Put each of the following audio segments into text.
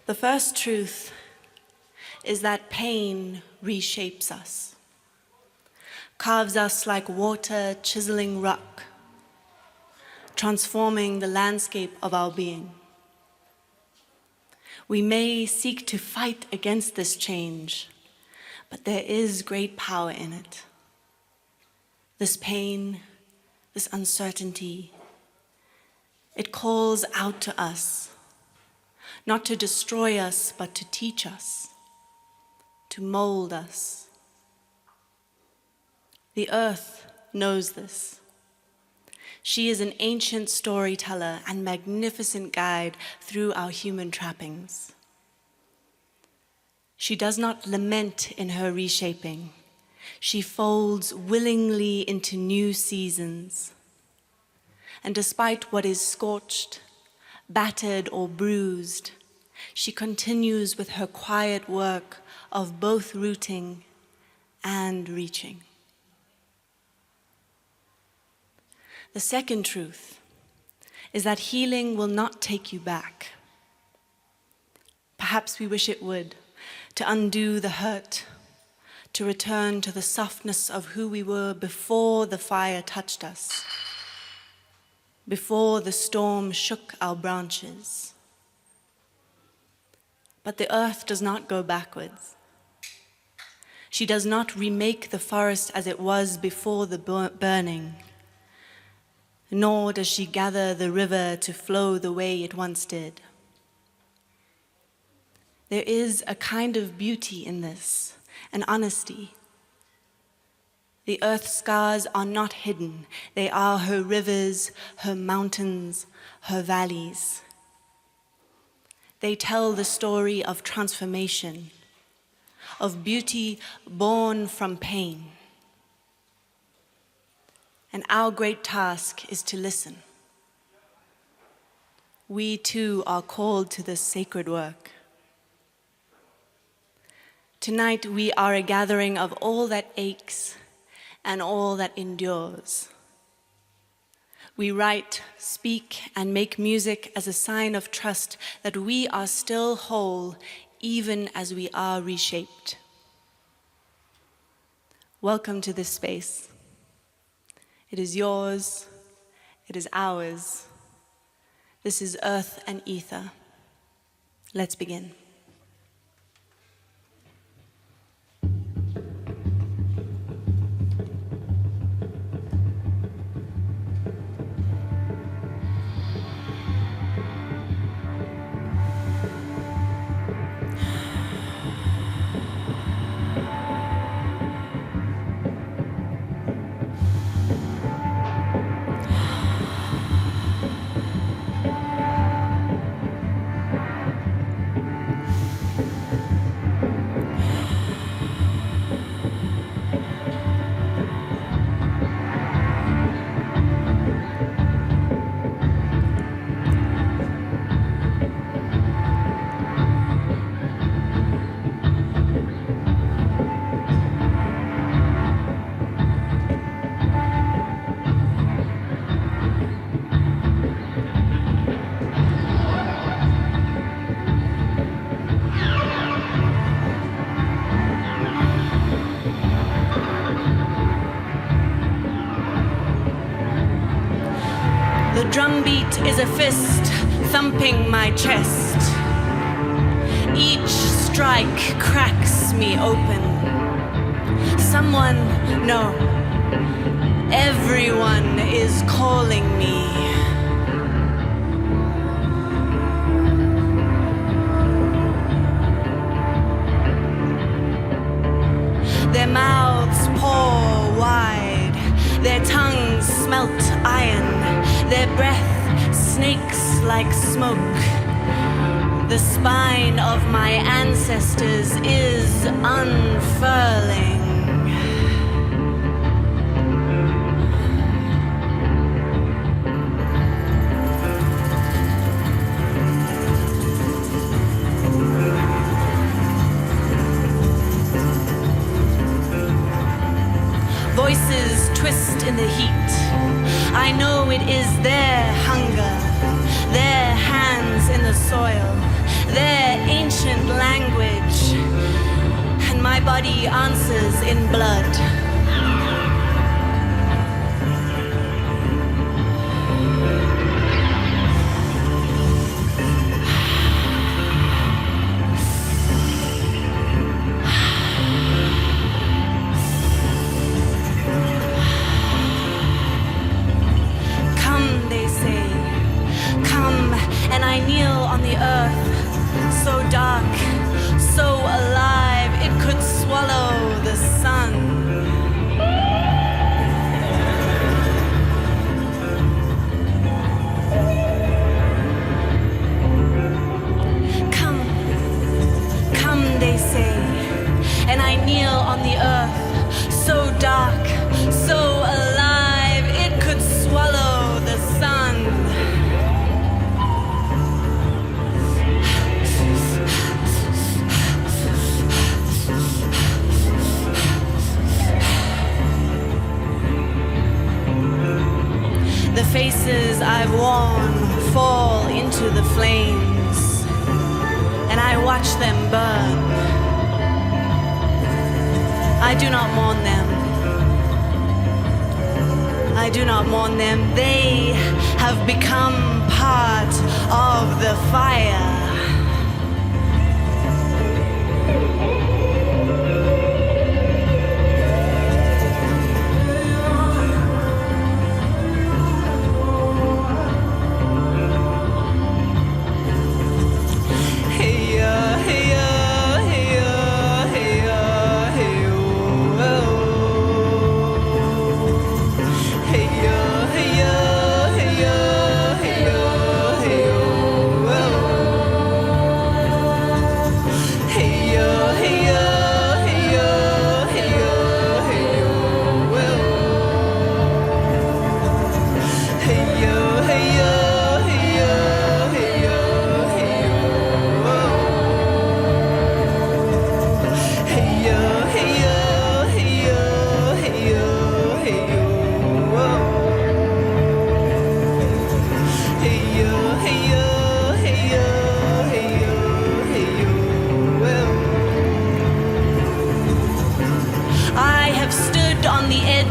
The first truth is that pain reshapes us, carves us like water chiseling rock, transforming the landscape of our being. We may seek to fight against this change, but there is great power in it. This pain, this uncertainty, it calls out to us, not to destroy us, but to teach us, to mold us. The earth knows this. She is an ancient storyteller and magnificent guide through our human trappings. She does not lament in her reshaping. She folds willingly into new seasons. And despite what is scorched, battered or bruised, she continues with her quiet work of both rooting and reaching. The second truth is that healing will not take you back. Perhaps we wish it would, to undo the hurt, to return to the softness of who we were before the fire touched us, before the storm shook our branches. But the earth does not go backwards. She does not remake the forest as it was before the burning, nor does she gather the river to flow the way it once did. There is a kind of beauty in this, an honesty. The earth's scars are not hidden. They are her rivers, her mountains, her valleys. They tell the story of transformation, of beauty born from pain. And our great task is to listen. We too are called to this sacred work. Tonight we are a gathering of all that aches and all that endures. We write, speak, and make music as a sign of trust that we are still whole even as we are reshaped. Welcome to this space. It is yours, it is ours. This is earth and ether. Let's begin. The drumbeat is a fist thumping my chest. Each strike cracks me open. Someone, no, everyone is calling me. Their mouths pour wide, their tongues smelt iron, their breath snakes like smoke. The spine of my ancestors is unfurling. Voices twist in the heat. I know it is their hunger, their hands in the soil, their ancient language, and my body answers in blood. Faces I've worn fall into the flames, and I watch them burn. I do not mourn them. I do not mourn them. They have become part of the fire.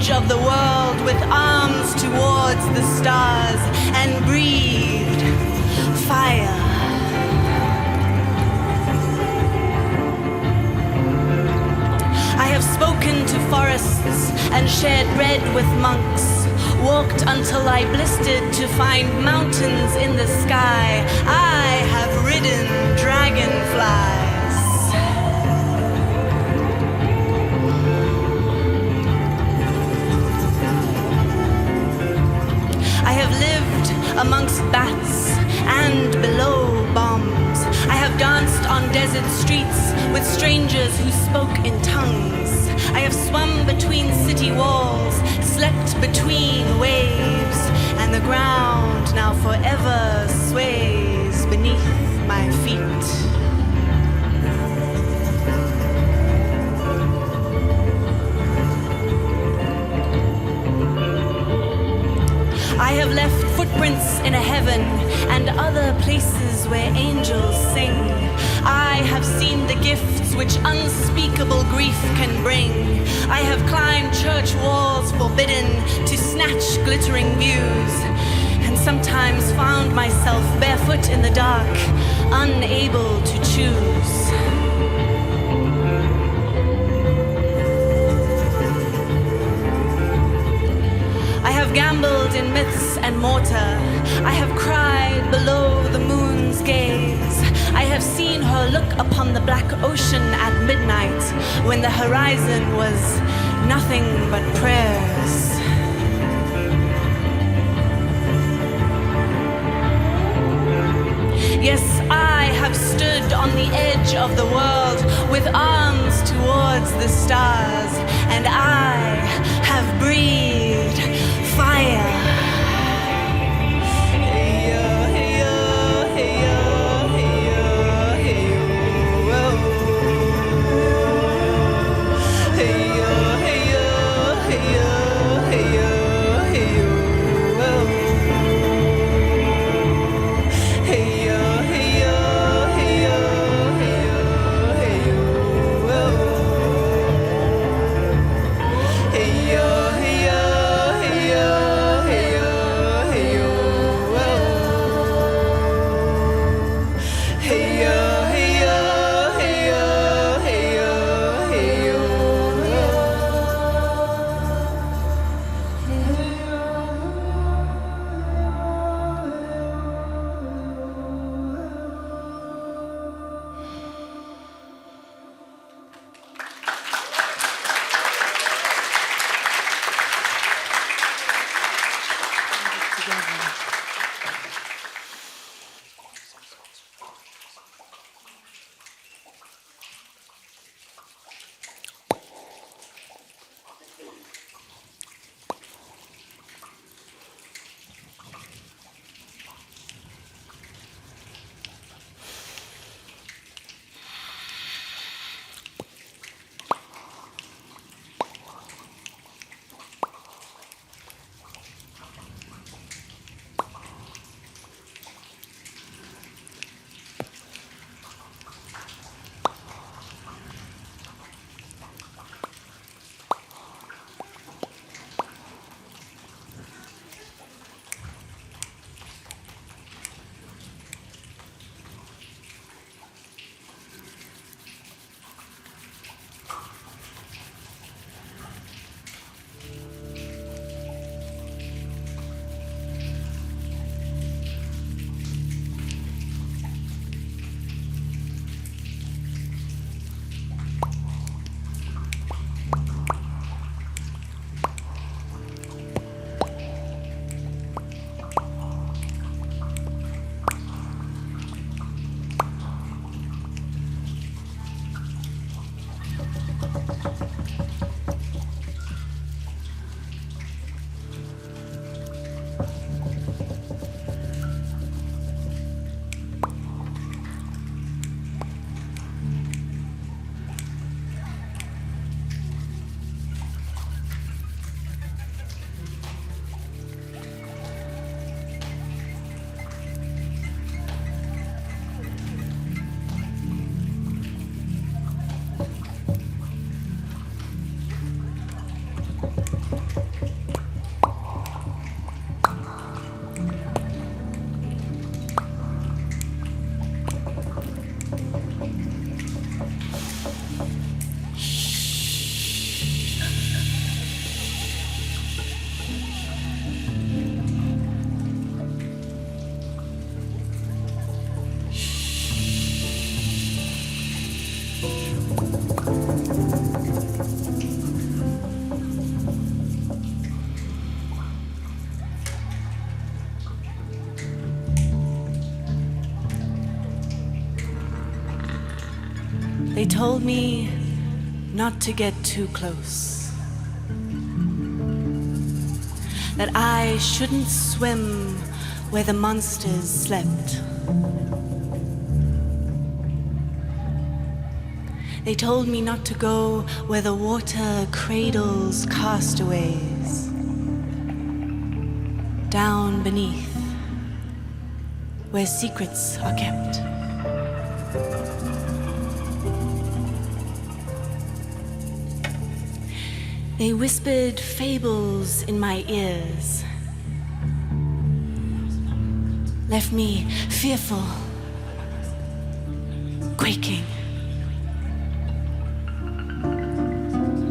Of the world with arms towards the stars and breathed fire. I have spoken to forests and shared bread with monks, walked until I blistered to find mountains in the sky. I have ridden dragonflies. Amongst bats and below bombs. I have danced on desert streets with strangers who spoke in tongues. I have swum between city walls, slept between waves, and the ground now forever sways beneath my feet. I have left footprints in a heaven and other places where angels sing. I have seen the gifts which unspeakable grief can bring. I have climbed church walls forbidden to snatch glittering views, and sometimes found myself barefoot in the dark, unable to choose. I have gambled in myths and mortar. I have cried below the moon's gaze. I have seen her look upon the black ocean at midnight, when the horizon was nothing but prayers. Yes, I have stood on the edge of the world with arms towards the stars, and I have breathed fire. together. They told me not to get too close, that I shouldn't swim where the monsters slept. They told me not to go where the water cradles castaways, down beneath, where secrets are kept. They whispered fables in my ears, left me fearful, quaking,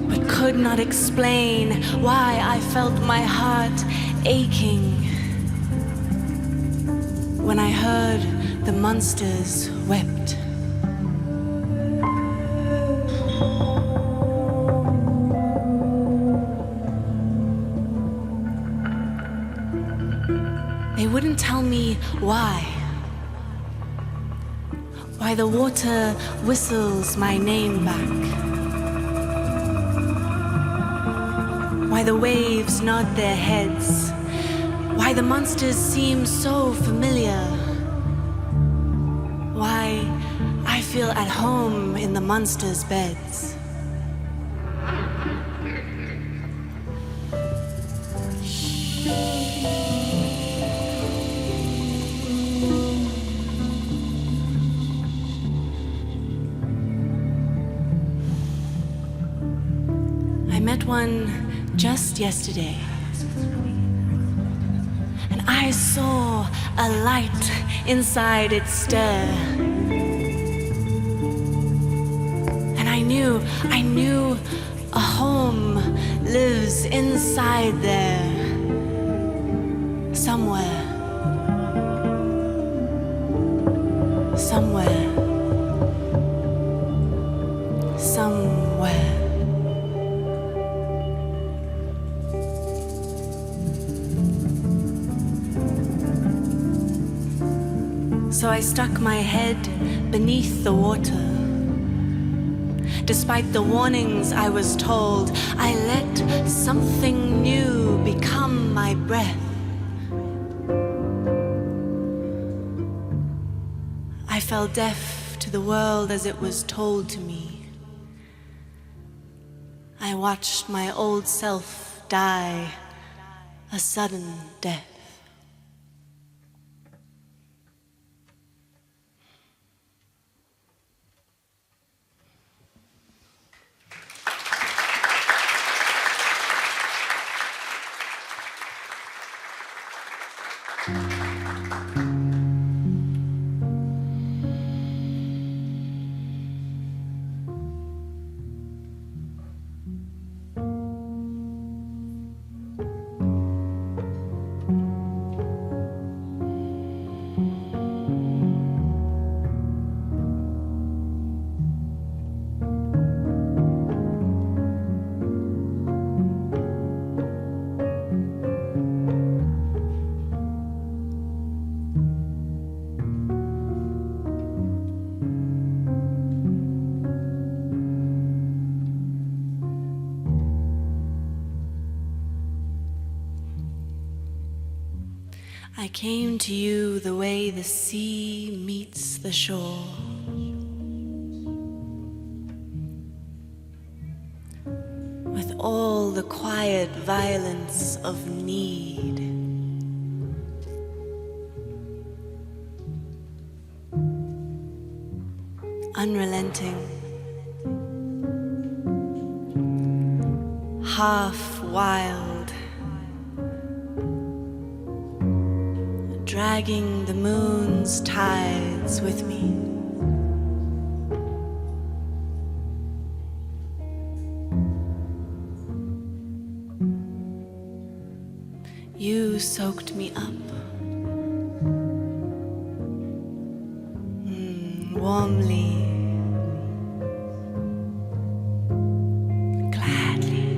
but could not explain why I felt my heart aching when I heard the monsters wept. They wouldn't tell me why the water whistles my name back, why the waves nod their heads, why the monsters seem so familiar, why I feel at home in the monsters' beds. One just yesterday, and I saw a light inside its stare, and I knew a home lives inside there somewhere. So I stuck my head beneath the water. Despite the warnings I was told, I let something new become my breath. I fell deaf to the world as it was told to me. I watched my old self die a sudden death. I came to you the way the sea meets the shore. With all the quiet violence of need. Unrelenting. Half wild. Dragging the moon's tides with me. You soaked me up warmly, gladly.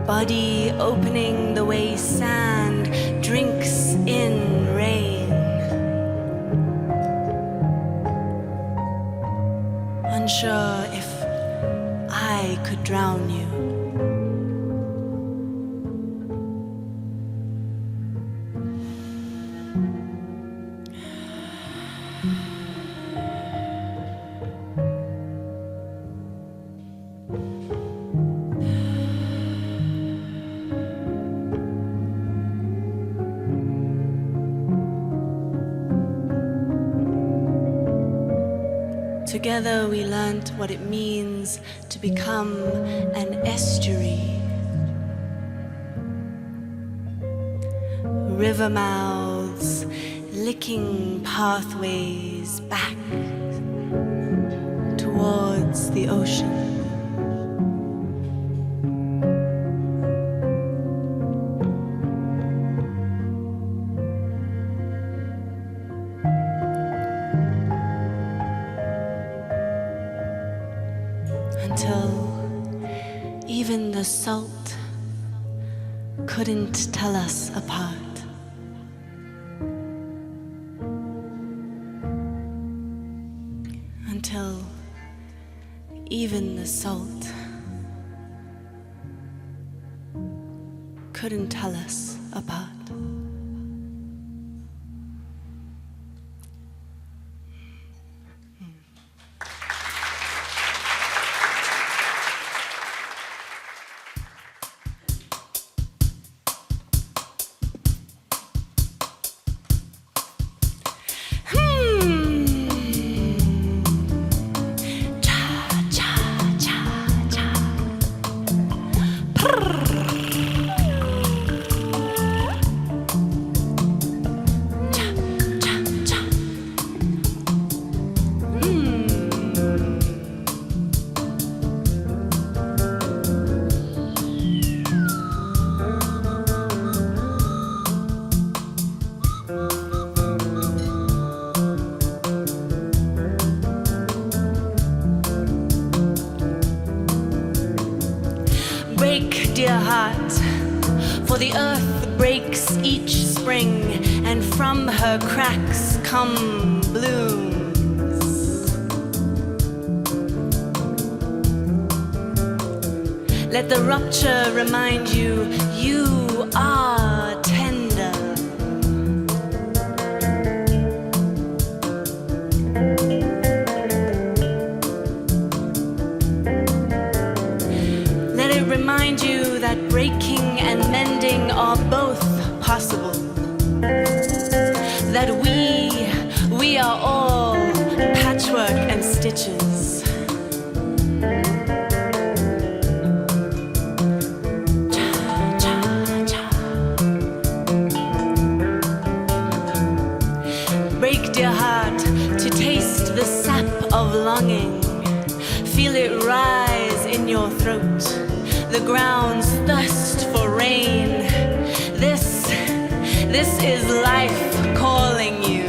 Body opening the way sand drinks in rain. Unsure if I could drown you. Together we learnt what it means to become an estuary. River mouths, licking pathways back towards the ocean. Even the salt couldn't tell us apart. Until even the salt couldn't tell us apart. Dear heart, For the earth breaks each spring, and from her cracks come blooms. Let the rupture remind you, you are tender. Let it remind you that breaking and mending are both possible. That we are all patchwork and stitches. Break, dear heart, to taste the sap of longing. Feel it rise in your throat. The ground's thirst for rain. This is life calling you.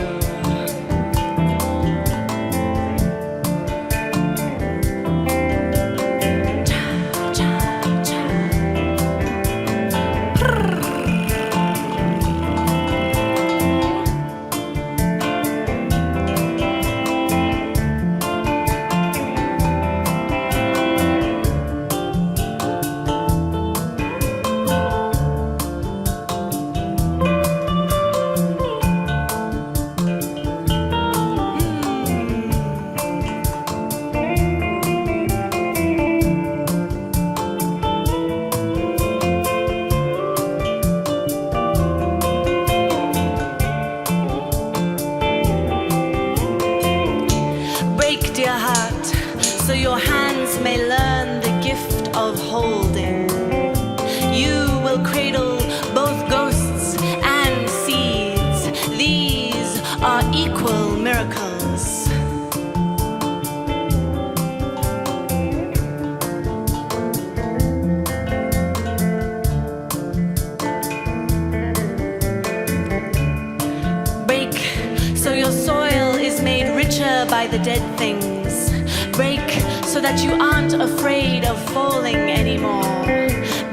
The dead things. Break so that you aren't afraid of falling anymore.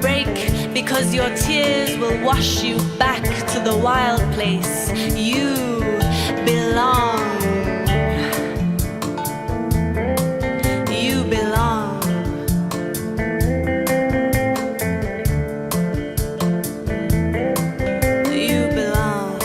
Break because your tears will wash you back to the wild place. You belong. You belong. You belong.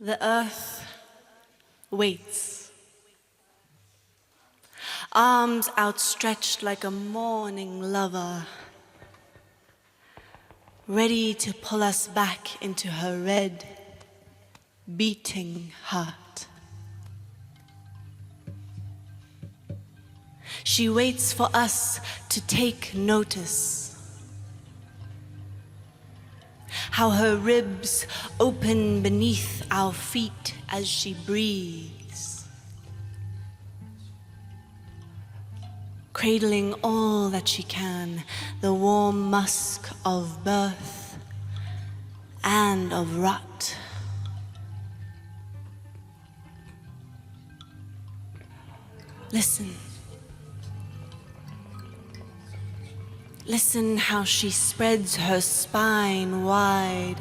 The earth waits, arms outstretched like a mourning lover, ready to pull us back into her red, beating heart. She waits for us to take notice. How her ribs open beneath our feet as she breathes, cradling all that she can, the warm musk of birth and of rot. Listen. Listen how she spreads her spine wide,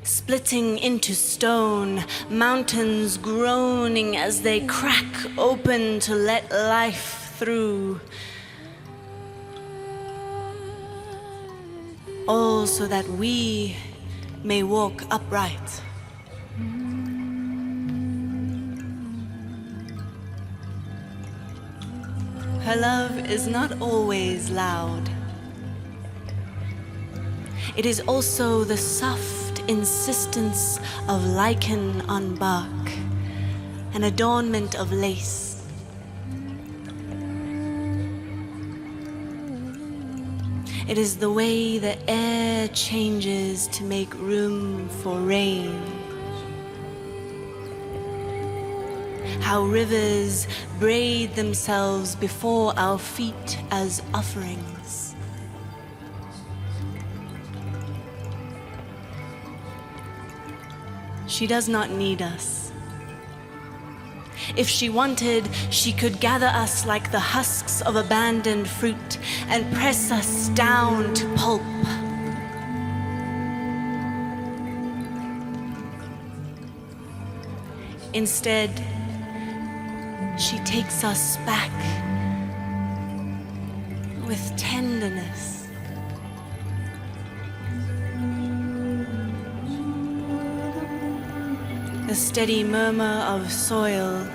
splitting into stone, mountains groaning as they crack open to let life through. All so that we may walk upright. Her love is not always loud. It is also the soft insistence of lichen on bark, an adornment of lace. It is the way the air changes to make room for rain. how rivers braid themselves before our feet as offerings. She does not need us. If she wanted, she could gather us like the husks of abandoned fruit and press us down to pulp. Instead, she takes us back with tenderness. A steady murmur of soil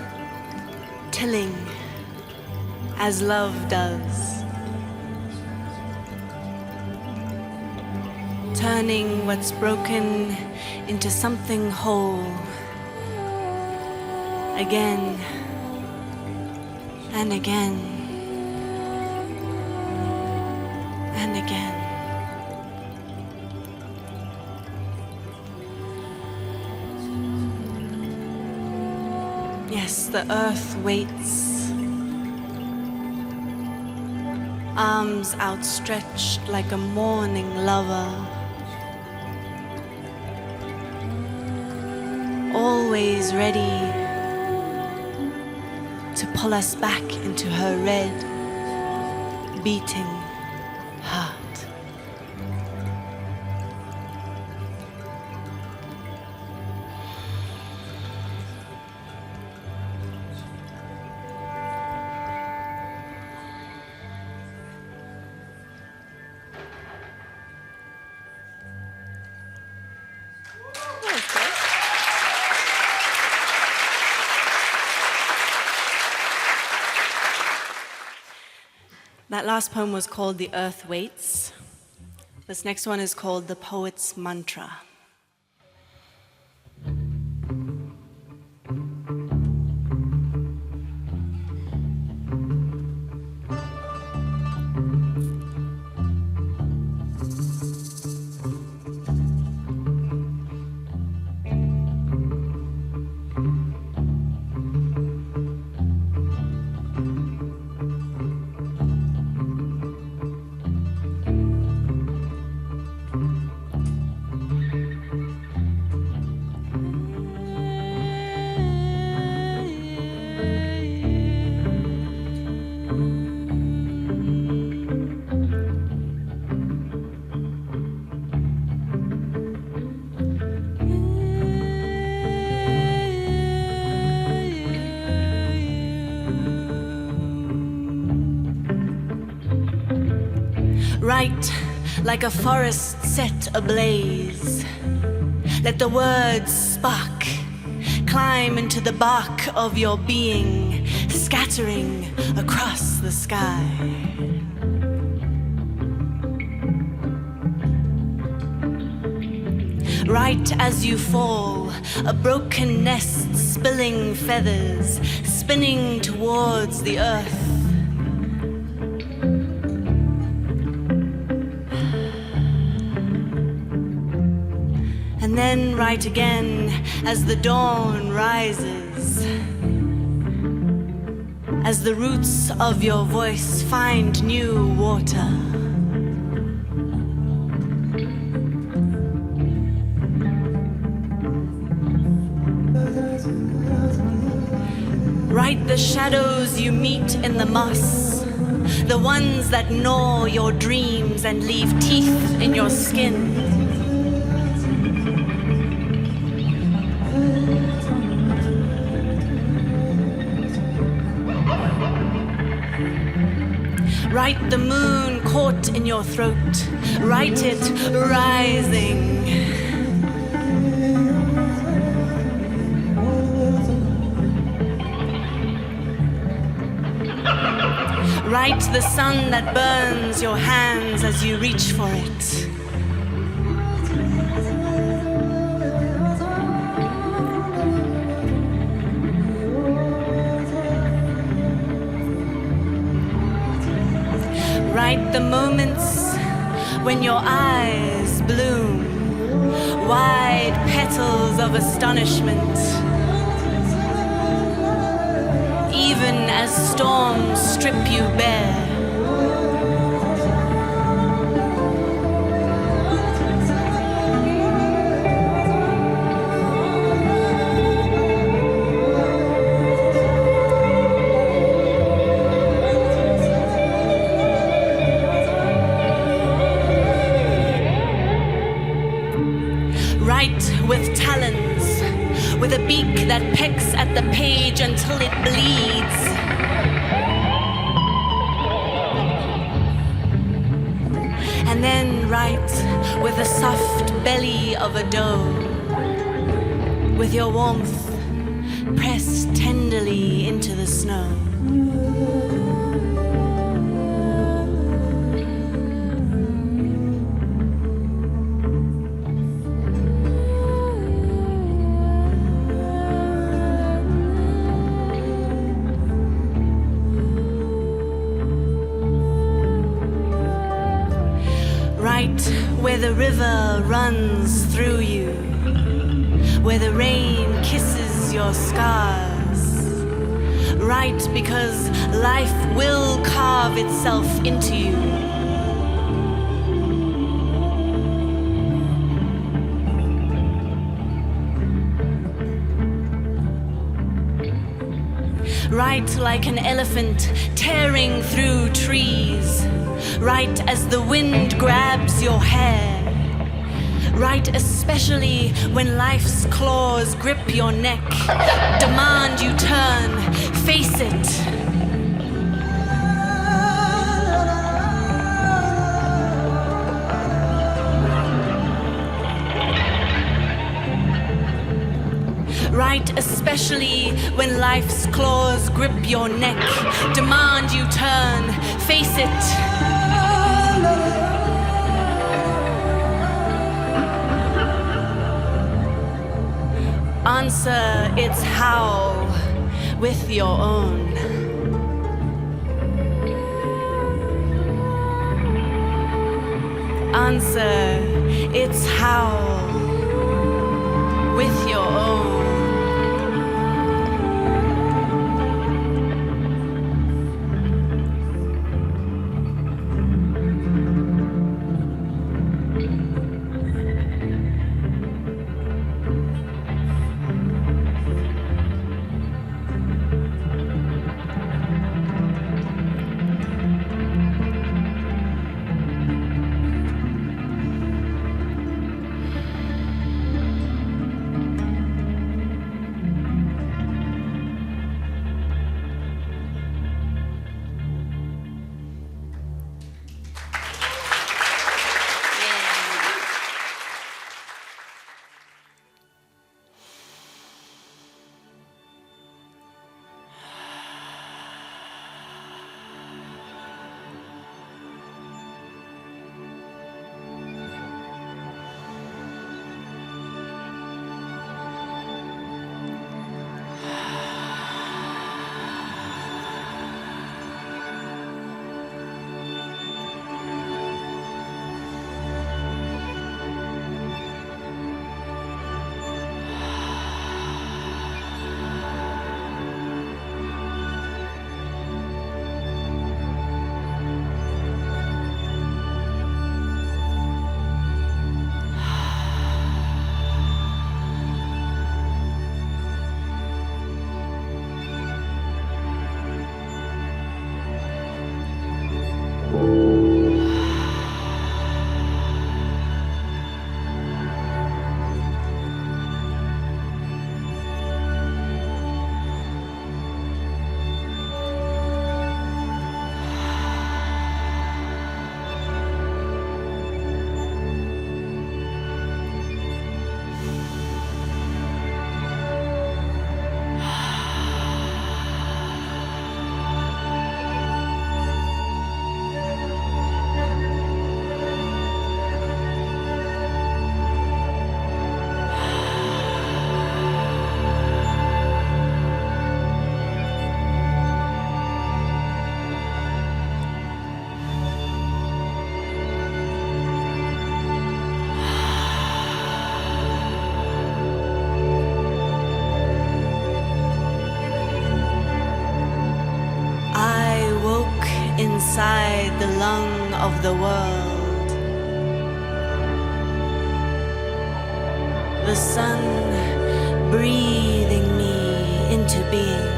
tilling as love does, turning what's broken into something whole again and again and again. Yes, the earth waits, arms outstretched like a mourning lover, always ready to pull us back into her red, beating heart. That last poem was called The Earth Waits. This next one is called The Poet's Mantra. Right, like a forest set ablaze. Let the words spark, climb into the bark of your being, scattering across the sky. Right as you fall, a broken nest spilling feathers, spinning towards the earth. And then right again as the dawn rises, as the roots of your voice find new water. Right, the shadows you meet in the moss, the ones that gnaw your dreams and leave teeth in your skin. Write the moon caught in your throat. Write it rising. Write the sun that burns your hands as you reach for it. Write the moments when your eyes bloom, wide petals of astonishment. even as storms strip you bare. With talons, with a beak that pecks at the page until it bleeds. And then write with the soft belly of a doe, with your warmth pressed tenderly into the snow. Where the river runs through you, where the rain kisses your scars. Right, because life will carve itself into you. Right like an elephant tearing through trees. Right as the wind grabs your hair. Right especially when life's claws grip your neck. Demand you turn, face it. Right especially when life's claws grip your neck. Demand you turn, face it. Answer its how with your own. Answer its how with your own. of the world. The sun breathing me into being.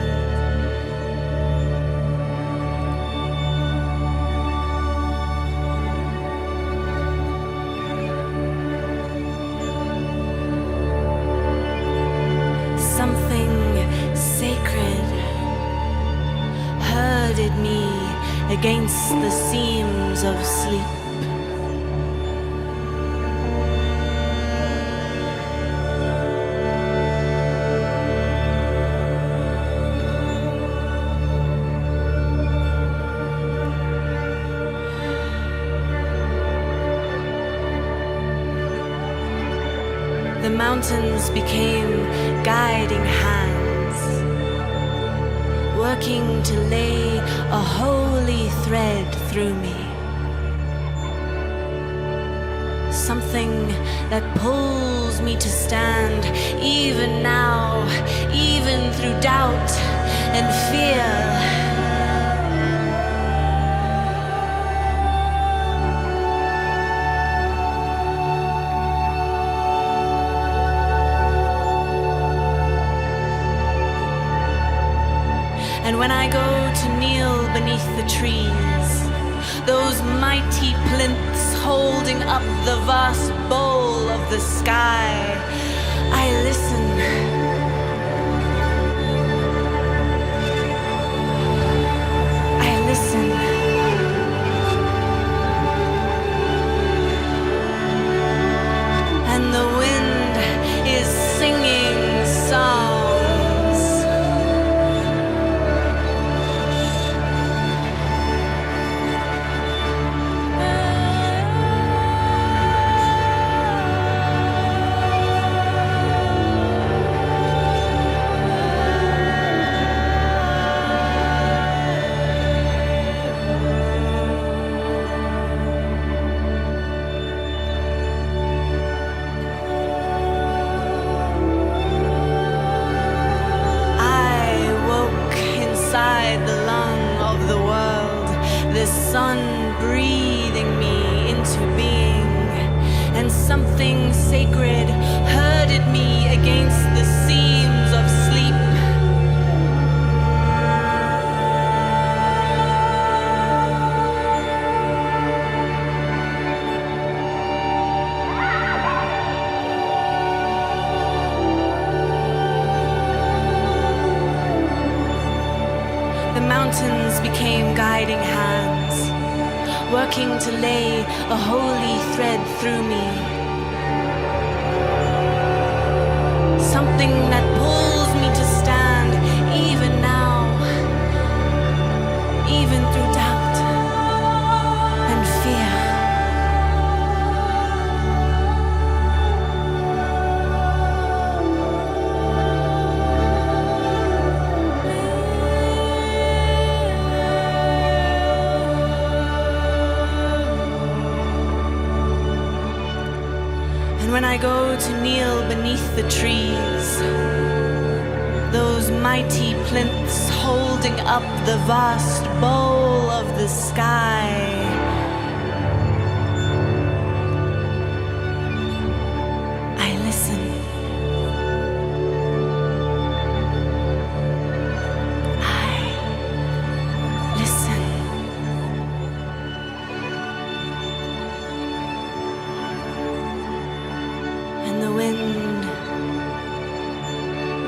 Me against the seams of sleep. The mountains became guiding hands, working to lay a holy thread through me. Something that pulls me to stand, even now, even through doubt and fear. And when I go to kneel beneath the trees, those mighty plinths holding up the vast bowl of the sky, I listen. I listen. And the wind is singing songs. Something sacred herded me against the seams of sleep. The mountains became guiding hands, working to lay a holy thread through me. Something that pulls me to stand, even now, even through doubt and fear. And when I go to kneel beneath the trees, those mighty plinths holding up the vast bowl of the sky, I listen.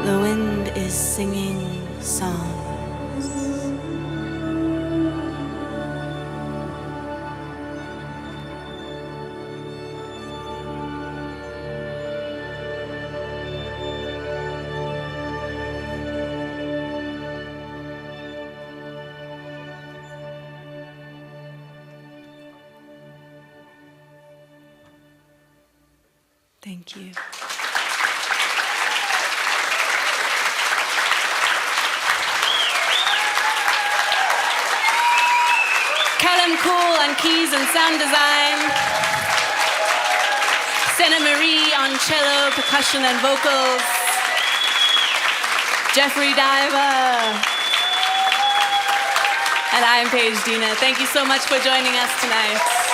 The wind is singing songs. Thank you. Callum, Kuhl on keys and sound design. Senna-Marie on cello, percussion and vocals. Geoffrey Diver. And I am Paige Dina. Thank you so much for joining us tonight.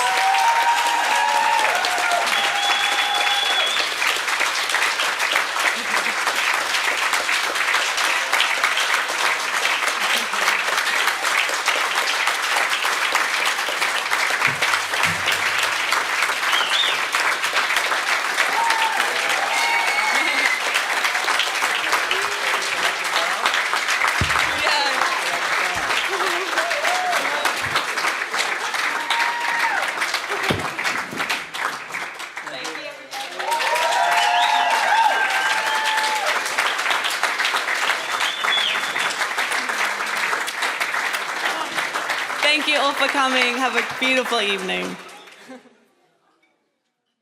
Thank you all for coming. Have a beautiful evening.